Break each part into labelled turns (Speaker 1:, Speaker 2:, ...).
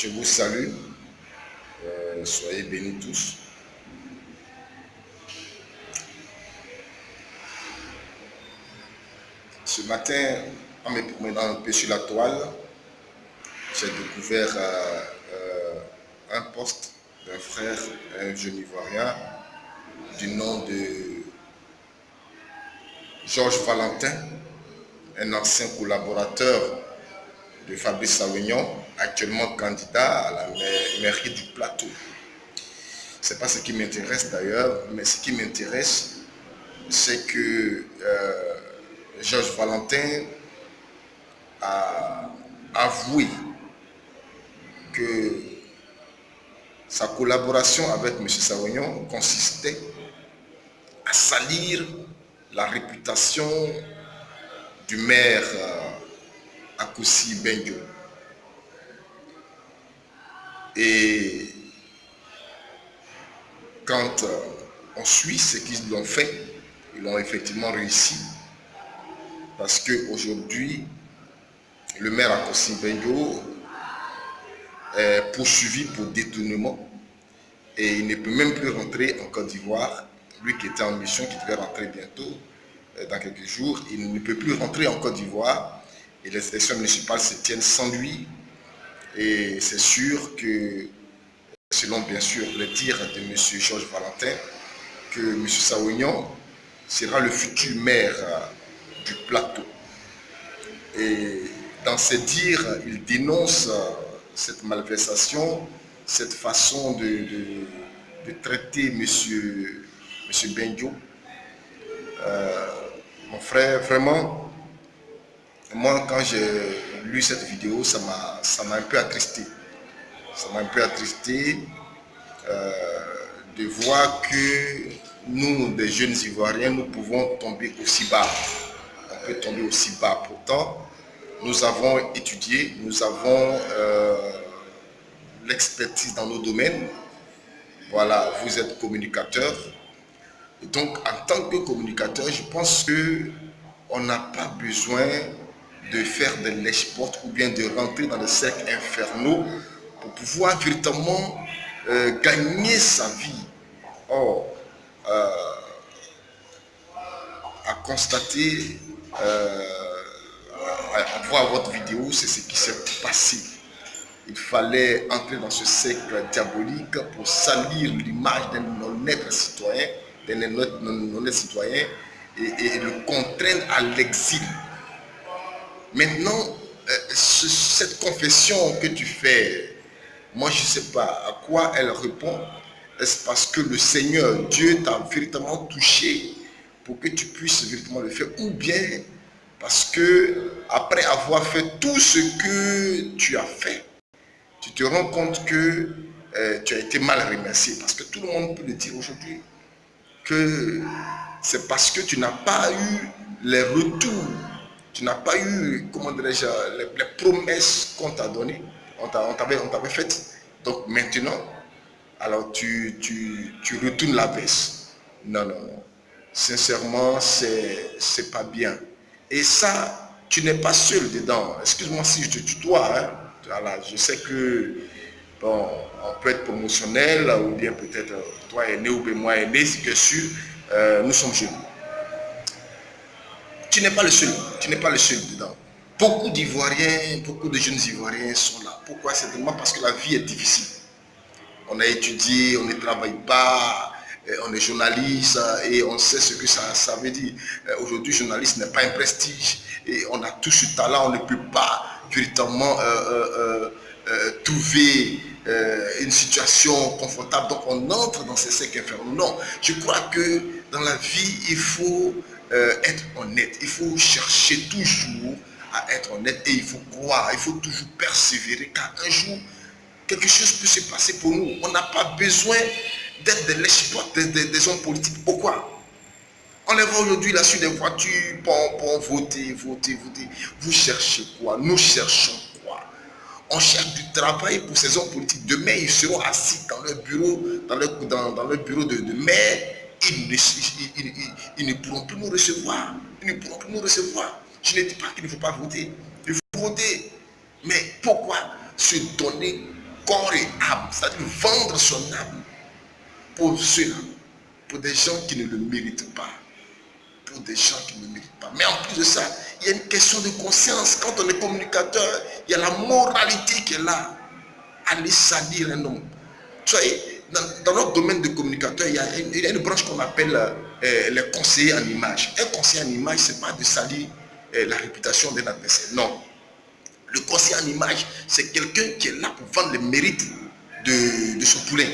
Speaker 1: Je vous salue, soyez bénis tous. Ce matin, en me promenant un peu sur la toile, j'ai découvert un post d'un frère, un jeune Ivoirien, du nom de Georges Valentin, un ancien collaborateur de Fabrice Sawignon, actuellement candidat à la mairie du Plateau. Ce n'est pas ce qui m'intéresse d'ailleurs, mais ce qui m'intéresse, c'est que Georges Valentin a avoué que sa collaboration avec M. Sawignon consistait à salir la réputation du maire Akossi Benjo. Et quand on suit ce qu'ils l'ont fait, ils l'ont effectivement réussi. Parce qu'aujourd'hui, le maire Akossi Benjo est poursuivi pour détournement et il ne peut même plus rentrer en Côte d'Ivoire. Lui qui était en mission, qui devait rentrer bientôt, dans quelques jours, il ne peut plus rentrer en Côte d'Ivoire et les élections municipales se tiennent sans lui. Et c'est sûr que, selon bien sûr le dire de M. Georges Valentin, que M. Sawignon sera le futur maire du Plateau. Et dans ses dires, il dénonce cette malversation, cette façon de traiter M. Benjo. Mon frère, vraiment, moi quand j'ai lu cette vidéo, ça m'a un peu attristé. Ça m'a un peu attristé de voir que nous, des jeunes Ivoiriens, nous pouvons tomber aussi bas. On peut tomber aussi bas. Pourtant, nous avons étudié, nous avons l'expertise dans nos domaines. Voilà, vous êtes communicateur. Et donc, en tant que communicateur, je pense qu'on n'a pas besoin de faire de lèche-porte ou bien de rentrer dans les cercles infernaux pour pouvoir véritablement gagner sa vie. Or, à constater, à voir votre vidéo, c'est ce qui s'est passé. Il fallait entrer dans ce cercle diabolique pour salir l'image d'un honnête citoyen, et le contraindre à l'exil. Maintenant, cette confession que tu fais, moi je ne sais pas à quoi elle répond. Est-ce parce que le Seigneur, Dieu t'a véritablement touché pour que tu puisses véritablement le faire, ou bien parce que après avoir fait tout ce que tu as fait, tu te rends compte que tu as été mal remercié? Parce que tout le monde peut le dire aujourd'hui, que c'est parce que tu n'as pas eu les retours, tu n'as pas eu, comment dirais-je, les promesses qu'on t'a données, on t'avait faites. Donc maintenant, alors tu retournes la veste. Non, non, non. Sincèrement, c'est pas bien. Et ça, tu n'es pas seul dedans. Excuse-moi si je te tutoie. Hein. Voilà, je sais que, bon, on peut être promotionnel, ou bien peut-être toi aîné ou bien moi aîné, c'est que sûr, nous sommes jeunes. Tu n'es pas le seul, tu n'es pas le seul dedans. Beaucoup d'Ivoiriens, beaucoup de jeunes Ivoiriens sont là. Pourquoi? C'est vraiment parce que la vie est difficile. On a étudié, on ne travaille pas, on est journaliste et on sait ce que ça veut dire. Aujourd'hui, journaliste n'est pas un prestige et on a tout ce talent, on ne peut pas véritablement trouver une situation confortable. Donc on entre dans ces cercles infernaux. Non, je crois que dans la vie, il faut être honnête. Il faut chercher toujours à être honnête et il faut croire, il faut toujours persévérer car un jour, quelque chose peut se passer pour nous. On n'a pas besoin d'être des lèche-portes, des hommes politiques. Pourquoi? On les voit aujourd'hui là sur des voitures, pour voter. Vous cherchez quoi? Nous cherchons quoi? On cherche du travail pour ces hommes politiques. Demain, ils seront assis dans leur bureau, dans leur bureau de maire. Ils ne pourront plus nous recevoir. Ils ne pourront plus nous recevoir. Je ne dis pas qu'il ne faut pas voter. Il faut voter. Mais pourquoi se donner corps et âme, c'est-à-dire vendre son âme pour ceux-là, pour des gens qui ne le méritent pas. Pour des gens qui ne le méritent pas. Mais en plus de ça, il y a une question de conscience. Quand on est communicateur, il y a la moralité qui est là. Aller salir un homme. Tu vois, dans notre domaine de communicateur, il y a une branche qu'on appelle les conseillers en image. Un conseiller en image, ce n'est pas de salir la réputation d'un adversaire. Non. Le conseiller en image, c'est quelqu'un qui est là pour vendre les mérites de son poulain.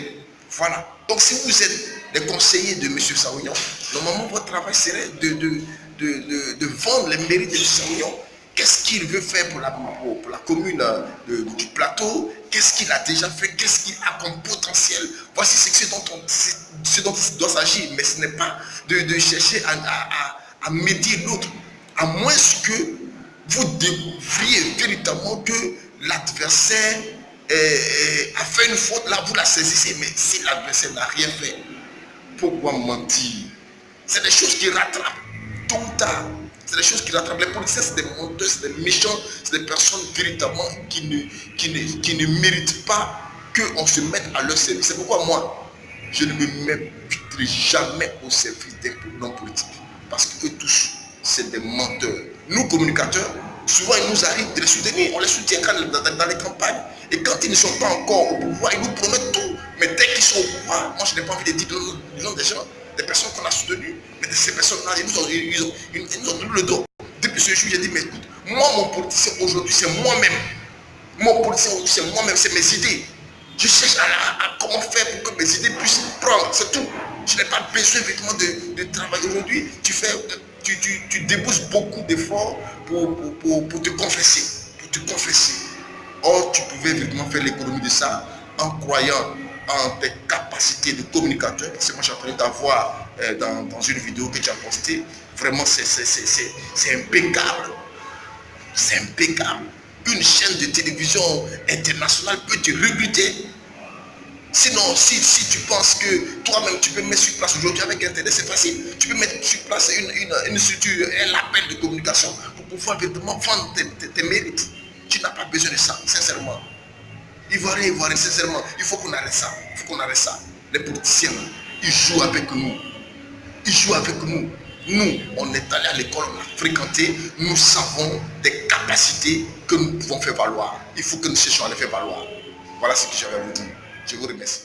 Speaker 1: Voilà. Donc si vous êtes des conseillers de M. Saounian, normalement votre travail serait de vendre les mérites de M. Saounian. Qu'est-ce qu'il veut faire pour la commune du plateau? Qu'est-ce qu'il a déjà fait? Qu'est-ce qu'il a comme potentiel? Voici ce dont il doit s'agir. Mais ce n'est pas de chercher à médire l'autre. À moins que vous découvriez véritablement que l'adversaire a fait une faute, là vous la saisissez. Mais si l'adversaire n'a rien fait, pourquoi mentir? C'est des choses qui rattrapent tôt ou tard. C'est des choses qui rattrapent. Les policiers, c'est des menteurs, c'est des méchants, c'est des personnes véritablement qui ne méritent pas qu'on se mette à leur service. C'est pourquoi moi, je ne me mettrai jamais au service des non politiques. Parce qu'eux tous, c'est des menteurs. Nous, communicateurs, souvent il nous arrive de les soutenir. On les soutient dans les campagnes. Et quand ils ne sont pas encore au pouvoir, ils nous promettent tout. Mais dès qu'ils sont au pouvoir, moi je n'ai pas envie de dire le nom des gens, des personnes qu'on a soutenues. Mais ces personnes-là, ils nous ont donné le dos. Depuis ce jour, j'ai dit, mais écoute, moi, mon politicien aujourd'hui, c'est moi-même. Mon politicien aujourd'hui, c'est moi-même, c'est mes idées. Je cherche à comment faire pour que mes idées puissent prendre, c'est tout. Je n'ai pas besoin effectivement de travailler aujourd'hui. Tu débousses beaucoup d'efforts pour te confesser. Pour te confesser. Or, tu pouvais effectivement faire l'économie de ça en croyant en tes capacités de communicateur. Parce que moi, j'ai entendu t'avoir dans une vidéo que tu as postée. Vraiment, c'est impeccable. C'est impeccable. Une chaîne de télévision internationale peut te rebuter. Sinon, si tu penses que toi-même, tu peux mettre sur place aujourd'hui avec Internet, c'est facile. Tu peux mettre sur place une structure, un label de communication pour pouvoir véritablement vendre tes mérites. Tu n'as pas besoin de ça, sincèrement. Ivoirien, sincèrement, il faut qu'on arrête ça. Il faut qu'on arrête ça. Les politiciens, ils jouent avec nous. Ils jouent avec nous. Nous, on est allé à l'école, on a fréquenté, nous savons des capacités que nous pouvons faire valoir. Il faut que nous cherchions à les faire valoir. Voilà ce que j'avais à vous dire. Je vous remercie.